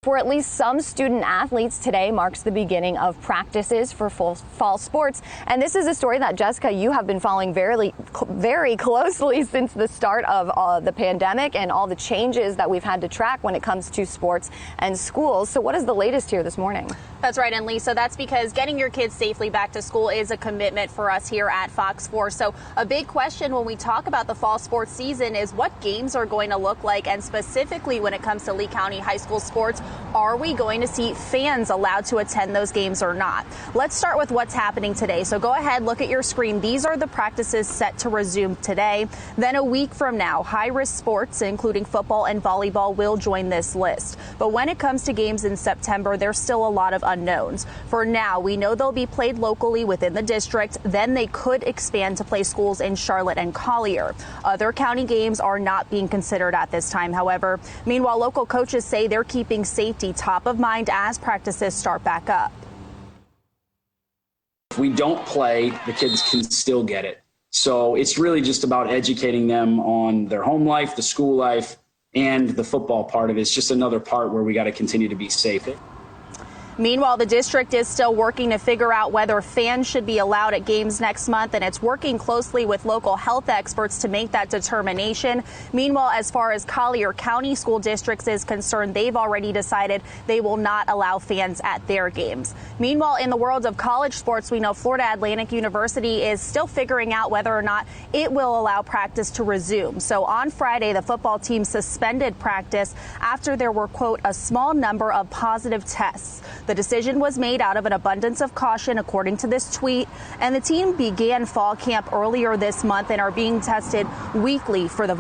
For at least some student athletes, today marks the beginning of practices for fall sports. And this is a story that, Jessica, you have been following very closely since the start of the pandemic and all the changes that we've had to track when it comes to sports and schools. So what is the latest here this morning? That's right, and Lisa, that's because getting your kids safely back to school is a commitment for us here at Fox 4. So a big question when we talk about the fall sports season is what games are going to look like, and specifically when it comes to Lee County High School sports, are we going to see fans allowed to attend those games or not? Let's start with what's happening today. So go ahead, look at your screen. These are the practices set to resume today. Then a week from now, high-risk sports, including football and volleyball, will join this list. But when it comes to games in September, there's still a lot of unknowns. For now, we know they'll be played locally within the district. Then they could expand to play schools in Charlotte and Collier. Other county games are not being considered at this time, however. Meanwhile, local coaches say they're keeping safety top of mind as practices start back up. If we don't play, the kids can still get it. So it's really just about educating them on their home life, the school life, and the football part of it. It's just another part where we got to continue to be safe. Meanwhile, the district is still working to figure out whether fans should be allowed at games next month, and it's working closely with local health experts to make that determination. Meanwhile, as far as Collier County School Districts is concerned, they've already decided they will not allow fans at their games. Meanwhile, in the world of college sports, we know Florida Atlantic University is still figuring out whether or not it will allow practice to resume. So on Friday, the football team suspended practice after there were, quote, a small number of positive tests. The decision was made out of an abundance of caution, according to this tweet, and the team began fall camp earlier this month and are being tested weekly for the virus.